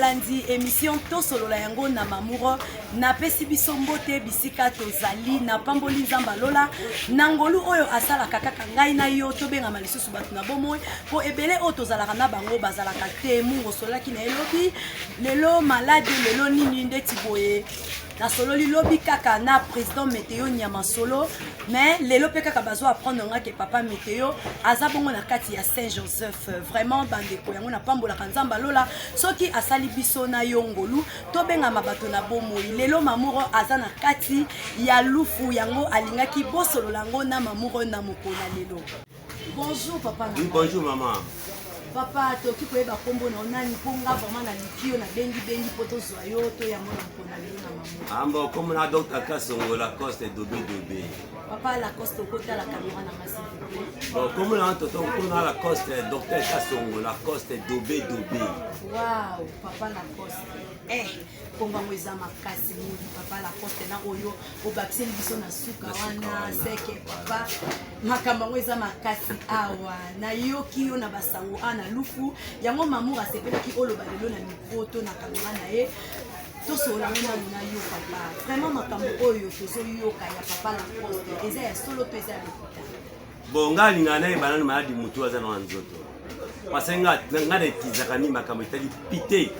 balandi émission tosolola yango na mamuro na pesi biso mbote bisika tozali na pamboli nzamba lola nangolu oyo asalaka kaka ngai na yo tobenga lisusu bato na bomoi po ebele oyo tozalaka na bango bazalaka te mungo solaki na elobi lelo malade lelo nini ndeti boye na solo lilobi kaka na président météo nyama solo mais lelo pe kaka bazo apprendre nga ke papa météo aza bongo na kati ya Saint-Joseph vraiment bandeko yango na pambola kanzamba lola soki asali biso na yongolu to benga mabato na bomoi lelo mamuro aza na kati ya lufu yango alingaki bosolo lango na mamuro na mokona lelo. Bonjour papa. Bonjour maman. Papa, toki koyeba kombo na onani ponga vraiment na likio na bengi poto zwa yo to ya mona mpona lelo na maman. Ambo comme na Dr Kasongo Lacoste Dobé. Papa Lacoste okota la caméra na masi. Bon comme na toto na Lacoste Dr Kasongo Lacoste Dobé. Wow, papa Lacoste. Komba mweza makasi mudi papa Lacoste na oyo obakiseli biso na suka wana seke papa makamba mweza makasi awa na yoki yo na basango ana lufu yango mamour asepelaki oloba lelo na micro to na kamera na ye tosola na yo papa vraiment makambo oyo tozoyoka ya papa Lacoste eza ya solo to eza ya lokuta bon ngali ngana banani maladi mutu aza na nzoto pasenga ngana tizaka ni makambo itali pité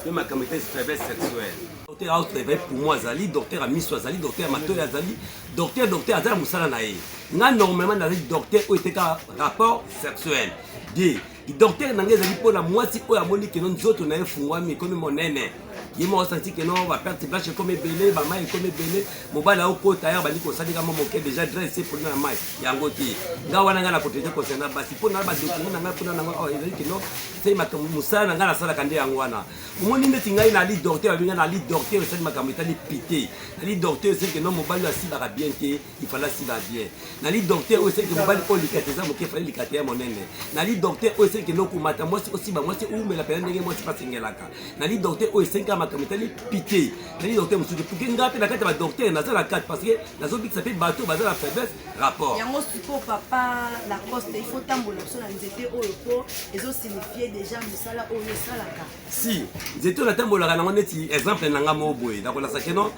que ma comité de faiblesse sexuelle. Docteur a travaillé pour moi, Zali, docteur a mis sur Zali, docteur Matoya Zali, docteur Azala Moussala Nae. N'a normalement dans le docteur où était un rapport sexuel. Dit, le docteur n'a pas pour la moitié pour la monique que nous autres n'avons fumé, mais comme mon aîné. Il m'a senti que non, va perdre ses blanches comme belé, ma main comme belé, mon bal à au pot ailleurs, bah, qu'on s'est déjà dressé pour la main. Yangoti. Gawana la protéger concernant Bassi pour la document, n'a pas pour la non, c'est ma moussa, n'a la salle à Kandé Angwana. Mon nid tingaï n'a lit docteur, vient à lit docteur, c'est ma camita pité. La lit docteur, c'est que non, mon bal assis va bien, il fallait assis va bien. La lit docteur, c'est que mon bal au licateza, mon kefali licatea mon aîné. La lit docteur, c'est que non, kumata, moi c'est aussi, moi c'est où, mais la peine de moi c'est pas singelaka. La lit docteur, c'est que ma kamitali pité nani docteur musuki pour que ngape na kati ba docteur na la carte parce que na zo bik ça fait bateau baza la faiblesse rapport yango siko papa Lacoste il faut tambola sur la nzete oyo po ezo signifier déjà misala oyo salaka si nzete na tambola na neti exemple na nga mo boye na kola sakeno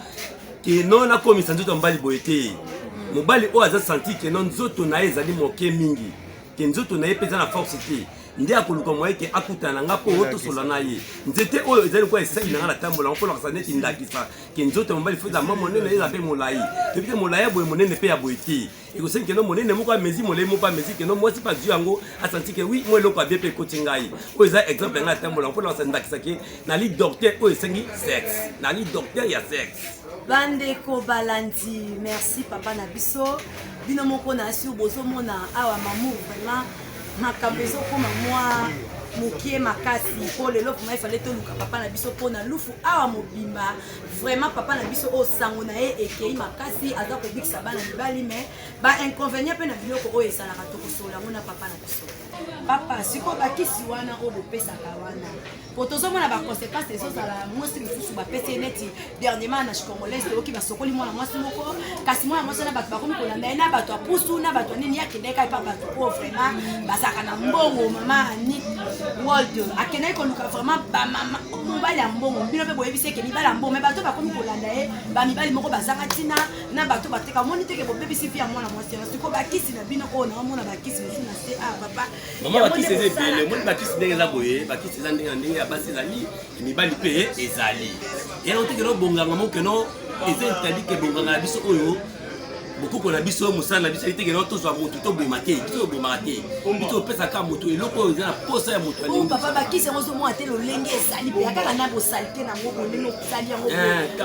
ke non na komisa nzoto mbali boyete mobali o aza senti ke non nzoto na ezali moke mingi ke nzoto na epeza na force te ndi akoluka moye ke akutana nga po to solana ye nzete oyo ezali kwa esali na la tambola on kola saneti ndakisa ke nzoto mbali fuza mama monene eza pe molai depuis molai boye monene pe ya boyeti iko sengi ke no monene moko amezi molai moko amezi ke no mwasi pa dieu yango asanti ke oui moi loko abie pe kotingai oyo eza exemple nga tambola on kola sanendakisa ke na li docteur oyo sengi sexe na li docteur ya sexe bandeko balandi merci papa na biso bino moko na sur bozo mona awa mamour vraiment makambo ezokoma mwa mokie makasi po lelo kuma ifale toluka papa na biso pona lufu awa mobimba vraiment papa na biso o sango na ye ekei makasi aza kobikisa bana mibali mais ba inconvénient pe na biloko oyo esalaka tokosola ngona papa na biso papa siko bakisi wana o bopesaka wana po tozomona baconséquence ezozala mwasi lisusu bapesi neti dernièrement na chicongolaise oki basokoli mwana mwasi moko kasi mwana mwasi na bato bakomi kolanda ye na bato apusu na bato nini yakendeka epa bato oyo vraiment bazalaka na mbongo mama Anit World akendaki koluka vraiment bamama mobali ya mbongo bino mpe boyebisi eke mibali ya mbongo me bato bakomi kolanda ye bamibali moko bazaka ntina na bato bateka moni teke bobebisi fi ya mwana mwasi yango siko bakisi na bino oyo naomona bakisi mosu na se a papa mama bakisi eza ebele moni bakisi ndenge eza boye bakisi eza ndenge na ndenge ya basi ezali mibali mpe ezali yango teke no bonganga mokeno eza etali ke bonganga na biso oyo bokoko na biso musala na biso iteke no tozwa motu to boma te biso boma te biso pesa ka motu eloko oyo eza na posa ya motu ali papa bakisi yango ozomona te lolenge ezali pe akaka na bosalite nango bolenge okosali yango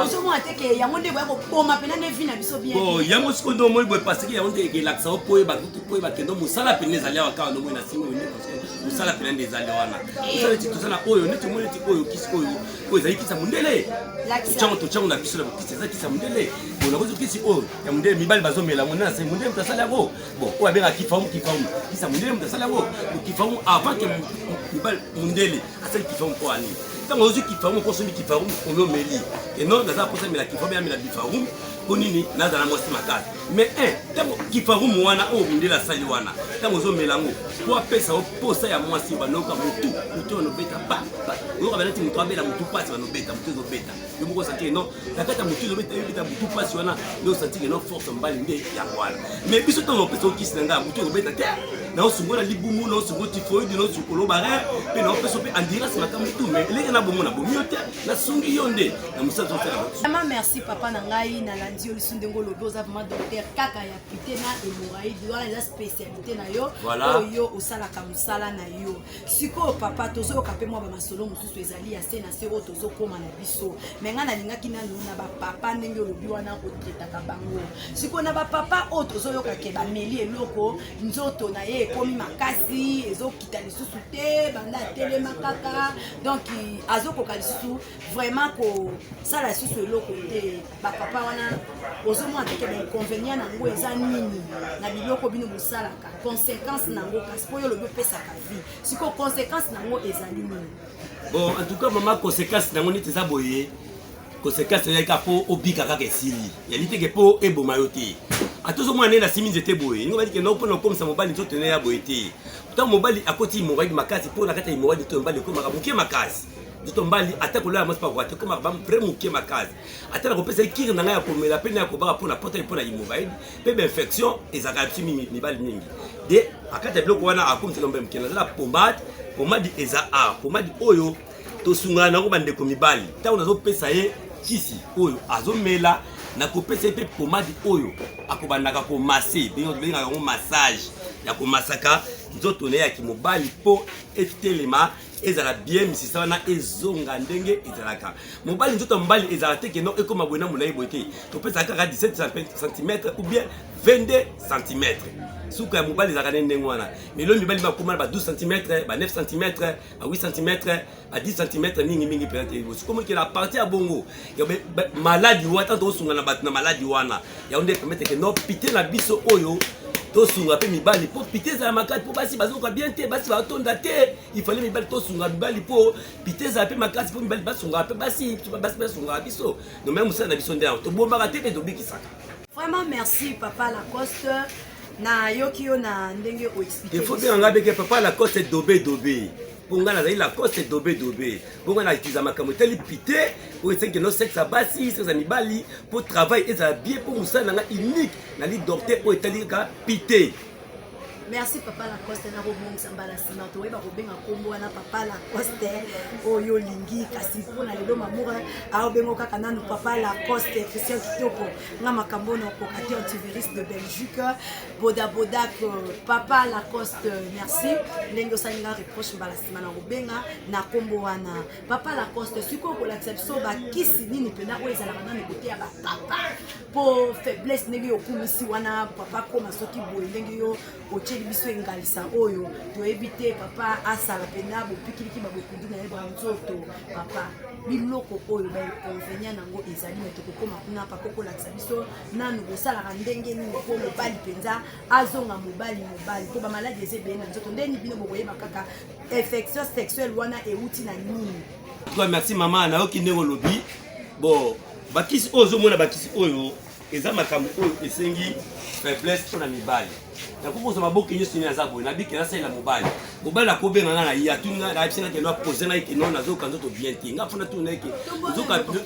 ozomona te ke yango nde boya koboma pena ne vi na biso bien bon yango siko ndo moi boye parce que yango nde ekelakisa o poye bakutu poye bakendo musala pene ezali awa kaka nomoi na simo oni musala pene nde ezali wana osala ti tosala oyo neti moi neti oyo kisi oyo ezali kisa mundele tochango na biso na bokisi eza kisa mundele bona kozo kisi oyo ya mundele mibali bazomela mona se mundele mutasala yango bon oyo abenga kifamu kisa mundele mutasala yango kifamu avant que mibali mundele asali kifamu po ani tant que kifarum consomme kifarum on me meli et non dans ça pour ça mais la kifarum mais la bifarum konini na dans la moitié makati mais tant que kifarum wana o binde la sali wana tant que zo melango pour pesa o posa ya mwasi banoka mutu no beta pa on va mettre mutu abela mutu passe va no beta mutu zo beta yo moko sentir non la kata mutu zo beta mutu passe wana yo sentir que non force mbali nde ya wana mais biso tant on pesa o kisinga mutu zo beta te na osungola libumu na osungo tifoid na osukolo bare pe na opeso pe andira c'est makambo tout mais les na bomo na bomio te na sungi yonde na musa zo faire vraiment merci papa na ngai na landi oli sundengo logo za vraiment docteur kaka ya pité na hémorroïde wana la spécialité na yo oyo osala ka musala na yo siko papa tozo kapé moi ba masolo mususu ezali ya se na se o tozo koma na biso mais nga na lingaki na ba papa ndenge lobi wana ko traiter ka bango siko na ba papa o tozo yoka ke ba meli eloko nzoto na ye komi makasi ezokita lisusu te banda telema kaka donc azokoka lisusu vraiment ko sala lisusu eloko te bapapa wana ozomona teke bainconvénient nango eza nini na biloko bino bosalaka conséquence nango kasi po yo lobi opesaka vie siko conséquence nango ezali nini bon en tout cas maman conséquence nango neti eza boye conséquence ezalika po obika kaka esili yali teke po eboma yo te atozo mwana na simi nzete boye ngo bali ke no pona komisa mobali nzoto ne ya boye te puta mobali akoti mobali makasi pona kata mobali to mobali ko makamuke makasi nzoto mbali atakola mos pa kwate ko makaba premuke makasi atana ko pesa kiri na ya komela pena ya ko ba pona pota pona mobali pe be infection ezaka timi mibali mingi de akata bloko wana akomisa lombe mkena la pomade eza pomade oyo to sunga na ko bande ko mibali ta unazo pesa ye kisi oyo azomela na kopesa pe pomade oyo akobandaka ko masser benga ngo massage ya ko masaka nzoto ne ya kimobali po etelema ezala bien misisa wana ezonga ndenge ezalaka mobali nzoto mbali ezala te ke no ekoma bwena mulai bote to pesa kaka 17 cm ou bien 22 cm suka ya mobali ezalaka ndenge wana mais lo mibali bakoma ba 12 cm ba 9 cm ba 8 cm ba 10 cm mingi peut-être comme que la partie à bongo ya maladie wata to sunga na bat na maladie wana ya onde permettre que no pité na biso oyo to sunga pe mibali po pité za makati po basi bazoka bien te basi ba tonda te il fallait mibali to sunga mibali po pité za pe makati po mibali basunga pe basi basunga biso no même ça na biso ndela to bomba te pe to bikisaka vraiment merci papa Lacoste na yokio na ndenge o expliquer il faut bien ngabe papa Lacoste dobé Ponga na la Lacoste dobé ponga na utilisé makambo teli pité pour essayer que nos sexe basi sexe mibali pour travail et ça bien pour ça na unique na li docteur pour teli ka pité. Merci papa Lacoste na robong sambala sima to weba ko benga kombo na papa Lacoste oyo lingi kasi pona lelo mamoura a obengo kaka nanu papa Lacoste Christian Kitoko nga makambo no ko kati antivirus de Belgique boda papa Lacoste merci lengo salinga reproche mbala sima na robenga na kombo wana papa Lacoste siko ko la so ba kisi nini pena o ezala na côté ya papa po faiblesse negi okumisi wana papa koma soki boye ndenge yo biso engalisa oyo to éviter papa asala pena bo pikiliki ba bokudu na yeba nzoto papa biloko oyo ba inconvénient nango ezali meto kokoma kuna papa ko lakisa biso nanu bosala ndenge ni ko mobali penza azonga mobali ko ba maladie ezebe na nzoto ndeni bino bokoyeba kaka infection sexuelle wana euti na nini. Toi merci maman na oki ndeko lobi bon bakisi ozo mona bakisi oyo eza makambo oyo esengi faiblesse pour la mibali. Na kupoza maboke nyusi ni azabo na biki na sala mobali akobenga na ya tunga na pisina ke no poser na ke no na zoka nzoto bien ti nga funa tu na ke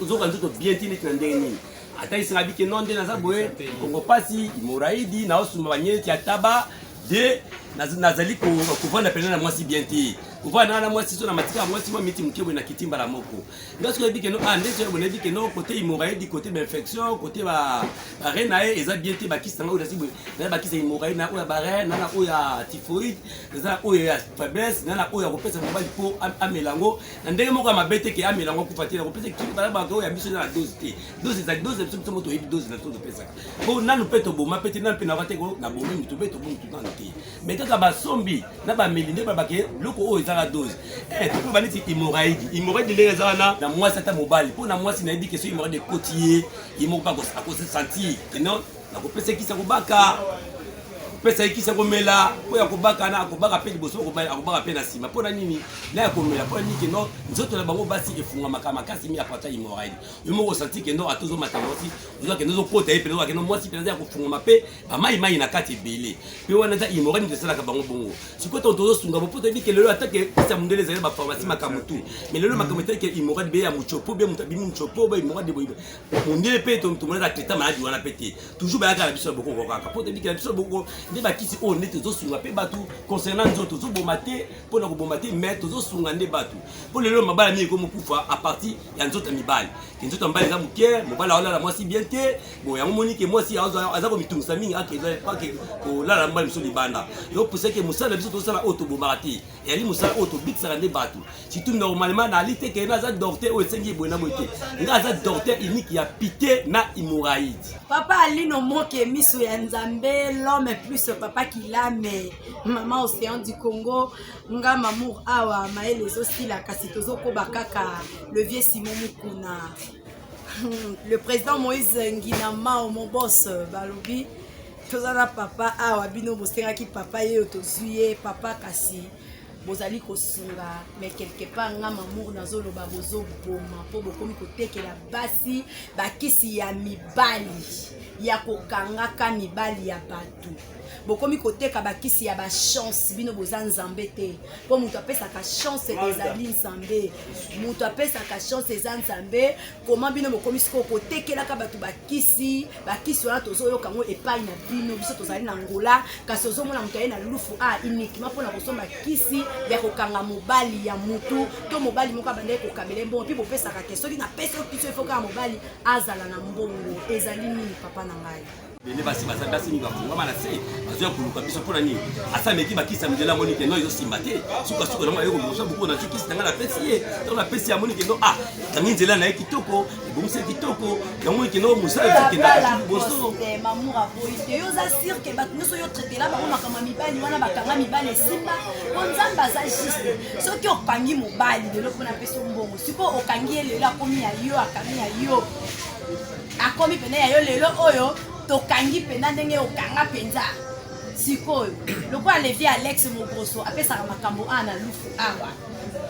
zoka nzoto bien ti ni na ndeni ata isinga biki no ndena azabo kongo pasi moraidi na osuma banyeti ataba de nazali ko kuvanda pena na mwasi bien ti kuvanda na mwasi so na matika mwasi mo miti mkebo na kitimba la moko ngaso yebi ke no ndese yo bonebi ke no côté hémorroïde côté infection côté ba rena eza bien ti bakisanga oyo sibo na bakisa hémorroïde na oya bare na oya typhoïde na oya faiblesse na oya kopesa mobali po amelango na ndenge moko mabete ke amelango kufatira kopesa ki ba ba oya biso na dose te dose za dose biso moto yebi dose na to pesa po nanu peto boma pete na pena vate ko na bomi mutu beto bomi tout dans te mais kaka ba sombi na ba melinde ba ke loko oyo la dose tout ba niti hémorroïde ndenge za na mwasi ata mobali po na mwasi na yebi ke so hémorroïde côtier yemo pas à cause sentir non na kopesa kisa kobaka pesa ikisa komela po ya kobaka na akobaka pe liboso akobaka pe na sima pona nini na ya komela pona nini keno nzoto na bango basi efunga makasi mi apata immorale yo moko senti keno atozo matangosi zo keno zo kota pe zo keno mwasi pe na kofunga mape ba mai na kati belé pe wana za immorale de sala ka bango bongo sikoto tozo sunga po to bi ke lelo atake pesa mundele za ba pharmacie makamutu mais lelo makamutu ke immorale be ya muchopo be mutabi muchopo ba immorale de boyiba mundele pe to mtumona traitement maladi wana pete toujours ba ya ka biso boko kokaka po to bi ke biso boko nde bakisi o nde tozosunga pe batu concernant nzoto tozobomate mpona kobomate mais tozosunga nde batu po lelo mabala mingi ekomokufa a partir ya nzoto ya mibali ke nzoto ya mibali eza moke mobali aolala mwasi bien te bon yango moni ke mwasi aza komitungisa mingi ake kolala mobali biso libanda yo puseke mosala biso tozosala oyo tobomaka te eyali mosala oyo tobikisaka nde batu surtout normalement naali te ke na aza docteur oyo esengi eboye na boye te nga aza docteur unique ya pite na hémorraïde. Papa Alino moke miso ya Nzambe, l'homme plus papa qu'il a, mais maman océan du Congo, nga mamour awa maele aussi la kasitozo ko bakaka le vieux Simon Mukuna. Le président Moïse Nginama mon boss balobi tozana papa awa bino bostenga ki papa ye otozuye papa kasi bozali kosunga mais quelque part nga mamour nazolo ba bozo boma po bokomi kotekela basi bakisi ya mibali ya kokanga ka mibali ya batu bokomi koteka bakisi ya ba chance bino boza Nzambe te po mutu apesa ka chance ezali Nzambe mutu apesa ka chance eza Nzambe comment bino bokomi siko kotekela ka batu bakisi wana tozo yoka ngo epai na bino biso tozali na ngola kasi ozo mona mutu na lufu uniquement pona kosomba kisi ya kokanga mobali ya mutu to mobali moko abande kokabele mbongo pi bopesa ka keso na pesa kiso ifo ka mobali azala na mbongo ezali nini papa na ngai bene basi basi ni bafunga na se azoya kuluka biso pona nini asa meki bakisa mjela moni ke no izo simbate suka na yo ko buku na chukisi tanga na pesi ye to na pesi ya moni ke no tangi nzela na kitoko ebomse kitoko yango ke no musala ke na boso mamour aboite yo za sir ke batu nyonso yo traitela bango makama mibali wana bakanga mibali simba onzamba za juste soki okangi mobali lelo pona peso mbongo siko okangi lelo akomi ya yo akangi ya yo akomi pene ya yo lelo oyo tokangi pena ndenge okanga penza sikoyo lokola Levi Alex Mogroso apesaka makambo ana lufu awa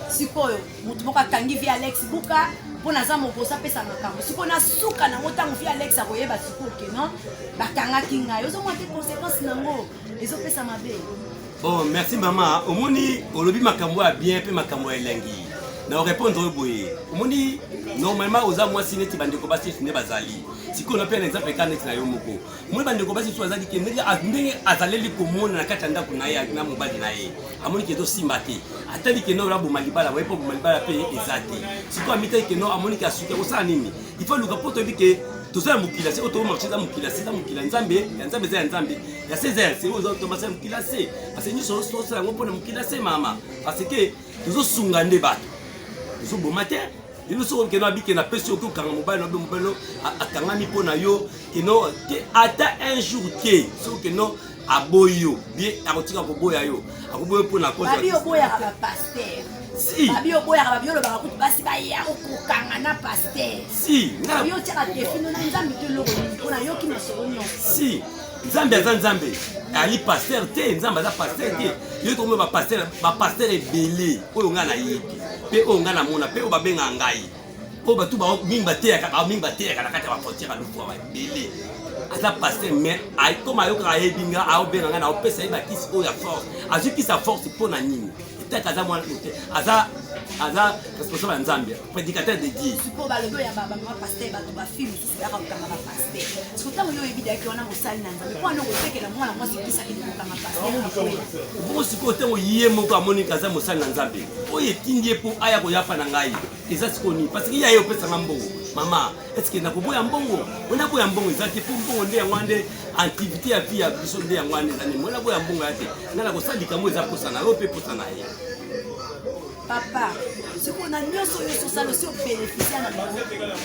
sikoyo mutu moko akangi vi Alex buka mpona za Mogroso apesa makambo sikoyo na suka nango ntango vi Alex akoyeba sikoyo ke non bakangaki ngai ozomona te conséquence nango ezopesa mabe. Bon merci maman omoni olobi makambo ya bien pe makambo ya elengi na répondre boye omoni normalement oza mwasi neti bandeko basi ne bazali siko na pe un exemple ka neti na yo moko omoni bandeko basi so azali ke ndenge azaleli komona na kati ya ndako na ye na mobali na ye amoni ke tosimba te atali ke no rabo malibala wepo malibala pe ezate siko amita ke no amoni ke asuka osala nini il faut luka poto bike tozala mokila se oto marché za mokila se za mokila nzambe ya nzambe za nzambe ya Césaire se ozo tomasa mokila se parce que nyso so so ngo pona mokila se mama parce que tozo sunga nde bato tozo bomate nous sommes que nous habitons na pesi oku kanga mobile no mobile akanga mi pona yo que no ata un jour que so que no aboyo bien akotika ko boya yo akoboyo pona ko babi oboya ka pasteur si babi oboya ka babi lo ba kutu basi ba ya okukanga na pasteur si na yo tira defino na nzambi te lo pona yo ki masoro nyo si nzambe za nzambe ali pasteur te nzambe za pasteur te yo to mo ba pasteur ebele oyo nga na yebi pe o nga na mona pe o babenga ngai po batu ba mingi bateka na kati ya frontière lufu wa bele aza pasteur mais ay comme ayo ka yebinga a obenga nga na opesa ba kisi o ya force azuki sa force pona nini itaka za mwana te aza responsable nzambe prédicateur de Dieu siko balodo ya baba ma pasteur bato ba film sisi ya kokanga ba pasteur siko tango yo ebida ki wana mosali na nzambe kwa no kotekela mwana mwasi kisa ki kokanga pasteur bo siko tango yiye moko amoni kaza mosali na nzambe oye tindie po aya ko yapa na ngai eza siko ni parce que ya yo pesa mbongo mama est-ce que na ko boya mbongo ona boya mbongo eza te po mbongo nde ya ngwande activité ya pia biso nde ya ngwande zani mona boya mbongo ya te ngala ko sali kamo eza posa na yo pe posa na ye papa siko na nyoso yo sosalo si bénéficier na bango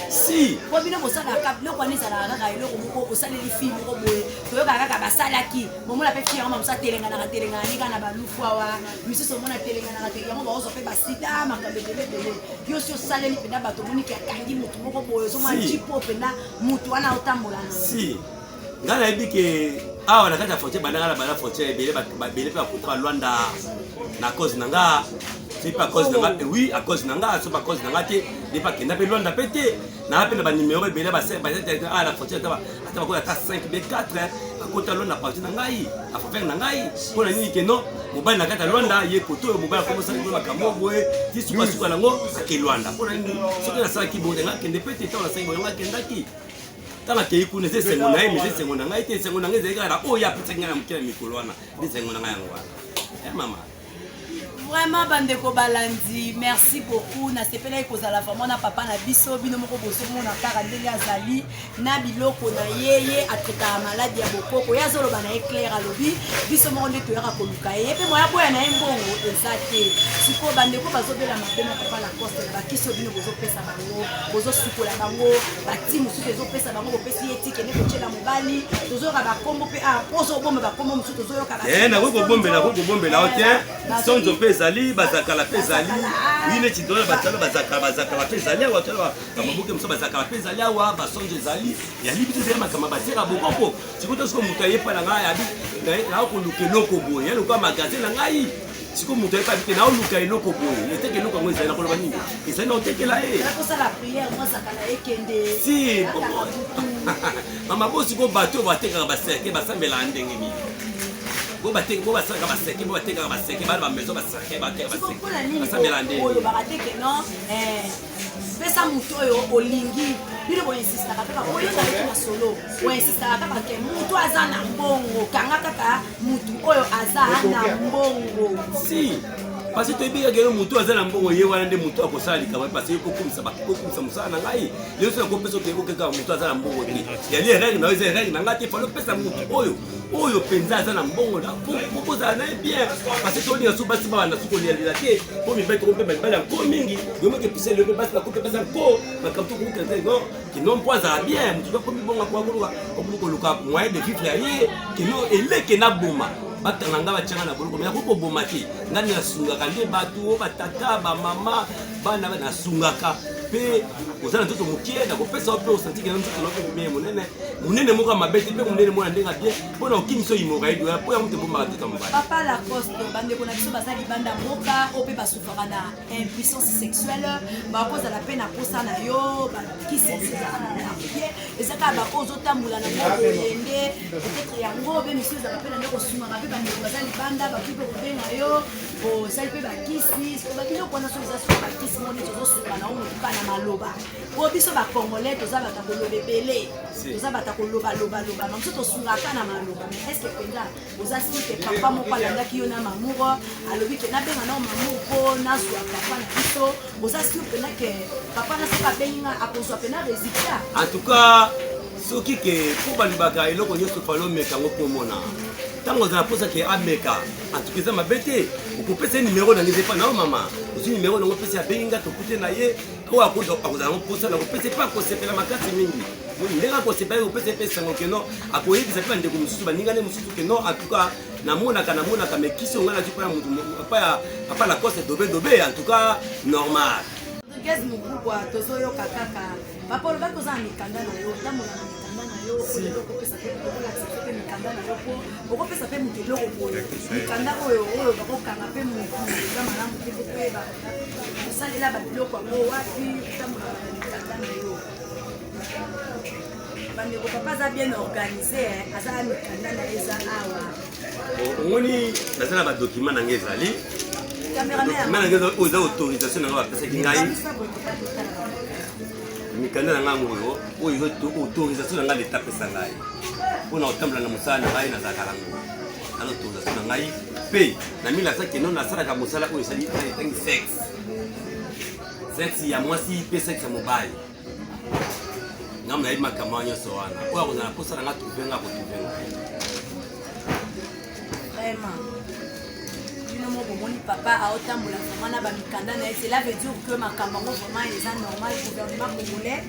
si po bino bosala ka biloko wana ezalaka kaka eloko moko osaleli fille moko boye toyokaka kaka basalaki momona mpe fille yango bamosa telenganaka nika na balufu awa misusu omona telenganaka yango baozwa mpe basida makambo ebelebele yo si osaleli mpenza bato omoniki akangi motu moko boye ozomona jipo mpenza motu wana otambola na si nga nayebi ke awa na kati ya frontière bandanga na bana frontière ebele pe bakuta balwanda na cause na nga c'est pas à cause de nga oui à cause na nga c'est pas à cause de nga te n'est pas kenda pe lwanda pété na pe na ba numéro ebele ba à la frontière ata ba ko ta 5 B4 akota lwanda parti na ngai affaire na ngai pona nini ke non mobali na kati ya lwanda ye koto mobali akomosa ngo makambo boye ti suka nango ake lwanda pona nini soki na sala ki bonde nga kende pété ta na sala bonde nga kendaki tanga kei kuna se sengo na ye mais se sengo na ngai te sengo na ngai zeka ra o ya petse ngana mukela mikolo wana ni sengo na ngai yango wana mama vraiment bandeko balandi merci beaucoup na sepela ekozala vraiment na papa na biso bino moko bosomona kaka ndenge azali na biloko na yeye atraitaka maladi ya bokoko ye azoloba na ye claire alobi biso moko nde toyaka koluka ye mpe moya boya na ye mbongo eza te sikoyo bandeko bazobela mabe na papa la coste na bakisi bino bozopesa bango bozosukola bango bati mosusu ezopesa bango bopesi ye tike nde kotyela mobali tozoyoka bakombo mpe ozobomba bakombo mosusu tozoyoka nakokobombela o te sonzo mpe ezali bazakala mpe ezali wine tidona batala bazakala mpe ezali awa tala bamabuke mosusu bazakala mpe ezali awa basonzo ezali yali bitu eza makama batiaka bokoko sikoyo sikoyo moto ayepa na ngai abi nakoluka eloko boye yaluka magasin na ngai sikoyo moto ayepa bite naoluka eloko boye eteke eloko yango ezali nakoloba nini ezali na otekela ye si mama bo sikoyo bato batekaka baseke basambela ndenge nini bo basaka baseke bo batekaka baseke bana bamezo basake basambela ndenge oyo bakateke no pesa moto oyo olingi bino boinsistaka kaka oyo ezalaki na solo oinsistaka kaka ke moto aza na mbongo kanga kaka motu oyo aza na mbongo si parce que toyebi kaka motu aza na mbongo ye wana nde motu akosala likambo parce que kokumisa mosala na ngai lelo so nakopesa otoyebi kaka motu aza na mbongo te yali erege na yo eza erege na ngai te fale opesa motu oyo mpenza aza na mbongo po kozala na ye bien parce que tolinga so basi babanda so kolialela te po mibali toko mpe mibali yanko mingi yomeke puse lelo mpe basi bakope basi yanko makambo tokokukenza kino mpo azala bien motu akomi bonga koluka moyen de vivre ya ye kino eleke na boma batanga nga batianga na boloko me nakoko boma te ngani nasungaka nde bato batata bamama bana nasungaka mpe oza na nzoto mokie nakopesa mpe osantike na nzoto nape mie monene moko ya mabe te mpe monene moko na ndenge bien mpona okimisa oyimoka yedo mpo yango te bombaka te mobali papa Lacoste bandeko na biso baza libanda mboka oyo mpe basufaka na impuissance sexuelle bakozala mpe na posa na yo bakisi ezaka na pie eza kaka bako ozotambola na moko oyende peut-être yango mpe misu ezala mpe na nde kosungaka mpe bandeko baza libanda bakoki mpe kobenga yo osali mpe bakisi bakiloko wana so eza soki bakisi moni tozosunga na o motuka na maloba po biso bacongolais toza bata koloba ebele toza bata kolobaloba mosusu tosungaka na maloba mais est ce que mpenza oza sike papa moko alandaki yo na mamour alobi ke nabenga nao mamour mpo nazwa papa na biso oza sike mpena ke papa nasoki abenginga akozwa mpena résultat en tout cas soki ke po balobaka eloko nyonso fali omeka yango mpo omona ntango ozala mposa ke ameka antuka eza mabe te okopesa ye nimero na ngai epa nao mama ozwi nimero nango opesa abengi nga tokute na ye oyo akozala ngo mposa na kopesa epa akosepela makasi mingi ndenge akosepela kopesa epe esango keno akoyebisa mpe bandeko mosusu baningane mosusu keno antuka namonaka mekisi onga nazwi papa la coste dobe antuka normal gaz mokubwa tozoyoka kaka papa olobaki oza na mikanda na yo otambola na mikanda na yo okopesa mpe okolaisa mpe mikanda na yo po okopesa mpe moto eloko boye mikanda oyo bakokanga mpe motu eza malamu te mpe kosalela babiloko yango wapi otambola na mikanda na yo bandeko papa aza bien organisé aza na mikanda na ye eza awa omoni naza na badokima na ngai ezali oyo eza autorisation na ngai bapesaki ngai mikanda na ngai oyo eza autorisation na ngai leta apesa ngai mpona kotambola na mosala na ngai nazalaka nango aza autorisation na ngai mpe na mili asaki no nasalaka mosala oyo esali etangi sexe ya mwasi mpe sexe ya mobali ngai nayebi makambo nyonso wana oyo akozala mposa na ngai trouve nga kotrouve ngai vraiment bino moko bomoni papa aotambola vraiment na bamikanda na ye cela veut dire que makambo yango vraiment eza normal gouvernement congolais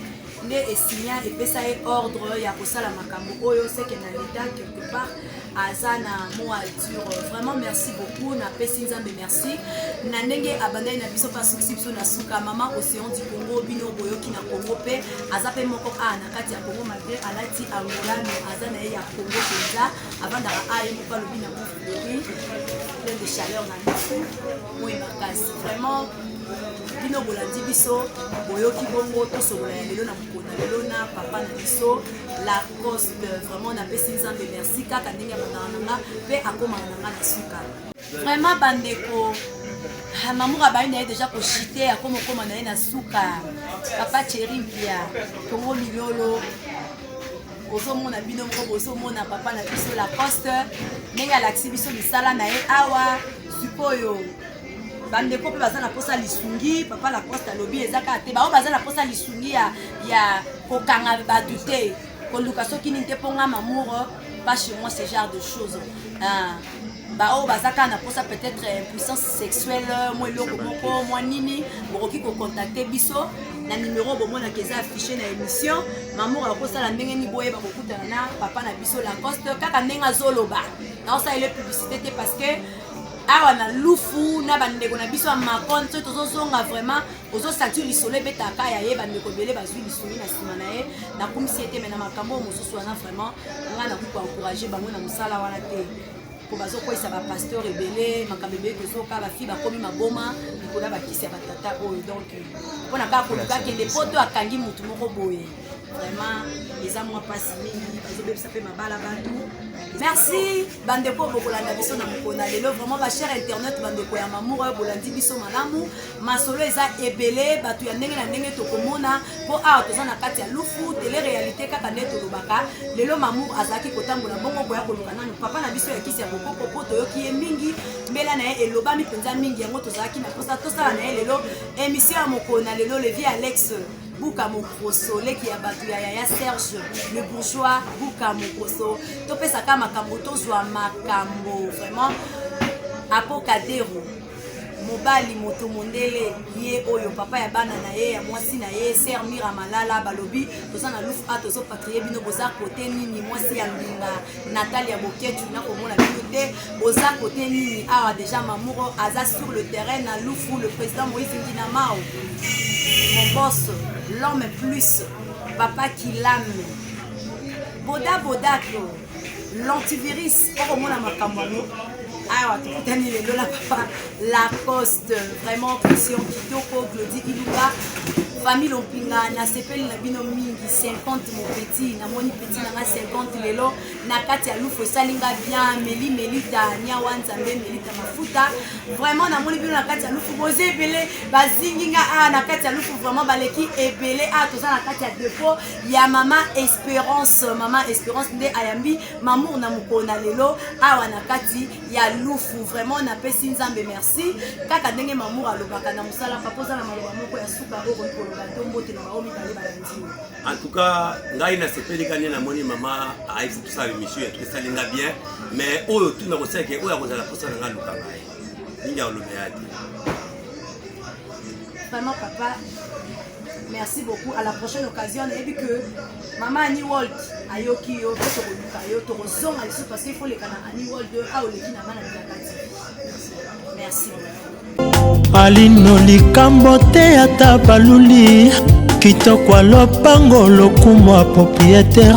nde esigna epesa ye ordre ya kosala makambo oyo seke na leta quelque part aza na mot à dire. Vraiment merci beaucoup na pesi nzambe merci na ndenge abandai na biso pa suksi biso na suka mama océan du Congo bino boyoki na Congo pe aza pe moko na kati ya Congo malgré alati angola mais aza na ye ya Congo penza abandaka aye moko alobi na moflori plein de chaleur na biso moi makasi vraiment bino bolandi biso boyoki bongo tosolola ya lelo na mokona lelo na papa na biso la coste vraiment na pesi nzambe merci kaka ndenge ya bondaka nanga pe akomaka nanga na suka vraiment bandeko mamour abai na ye déjà koshite akomokoma na ye na suka papa Thierry Mpia Congo Miliolo ozomona bino moko bozomona papa na biso la coste ndenge alakisi biso misala na ye awa sikoyo bandeko pe baza na posa lisungi papa la coste alobi ezaka te bao baza na posa lisungi ya kokanga batu te koluka soki nini te mponga mamour pas chez moi ce genre de choses bao bazaka na posa peut-être puissance sexuelle moi eloko moko moi nini bokoki kocontacte biso na numéro bomonaka eza affiché na émission mamour akosala ndenge ni boyeba kokutana na papa na biso la coste kaka ndenge azoloba naosalela publicité te parce que awa na lufu na bandeko na biso ya makonde soki tozozonga vraiment ozosaki lisolo ebetaka ya ye bandeko ebele bazwi lisuni na nsima na ye nakumisi ete me na makambo mosusu wana vraiment ngai nakoki koencourage bango na mosala wana te po bazokweyisa bapasteur ebele makambo ebele tozoka bafi bakomi maboma likolo ya bakisi ya batata oyo donc mpona kaka koluka akende po to akangi motu moko boye vraiment eza mwa mpasi mingi bazobebisa mpe mabala bantu merci bandeko bokolanda biso na mokona lelo vraiment bachere internet bandeko ya mamour oyo bolandi biso malamu masolo eza ebele bato ya ndenge na ndenge tokomona mpo awa toza na kati ya lufu tele réalité kaka nde tolobaka lelo mamour azalaki kotambola bongo boya koluka nanu papa na biso ya kisi ya bokoko po toyoki ye mingi mbela na ye elobami mpenza mingi yango tozalaki na posa tosala na ye lelo émission ya mokona lelo levi Alex Buka Mokoso leki ya batu ya Yaya Serge le bourgeois Buka Mokoso topesa ka makambo tozwa makambo vraiment apokadero mobali moto mondele ye oyo papa ya bana na ye ya mwasi na ye ser mira malala balobi toza na lufu a tozo patrie bino boza kote nini mwasi ya mbinga Natalia Boketu na komona bino te boza kote nini awa déjà mamour aza sur le terrain na lufu le président Moïse Ngina Mao mon boss l'homme plus papa qui l'âme boda bodako l'antivirus okomona makambo awa tokutani lelo na papa la coste vraiment pression kitoko Claudie Iluka famille Lompinga na sepeli na bino mingi 50 mon petit na moni petit na 50 lelo na kati ya lufu salinga bien melita nya wanzambe melita mafuta vraiment na moni bino na kati ya lufu boze ebele bazinginga na kati ya lufu vraiment baleki ebele toza na kati ya dépôt ya mama Espérance nde ayambi mamour na mukona lelo awa na kati ya lufu vraiment na pesi nzambe merci kaka ndenge mamour alobaka na musala papoza na maloba moko ya suka oko en tout cas, ngai na sepeli kanye na moni mama aifu tusala émission ya trisalinga bien mais oyo tuna koseke oyo akozala posa nga lukanga ninga olobeyati vraiment papa merci beaucoup à la prochaine occasion et puis que maman Annie Walt ayoki yo to koluka yo to zonga lisu parce qu'il faut les kana Annie Walt de a oleki na mana bilakati merci alino likambo te ata baluli kitoko lopango lokumo propriétaire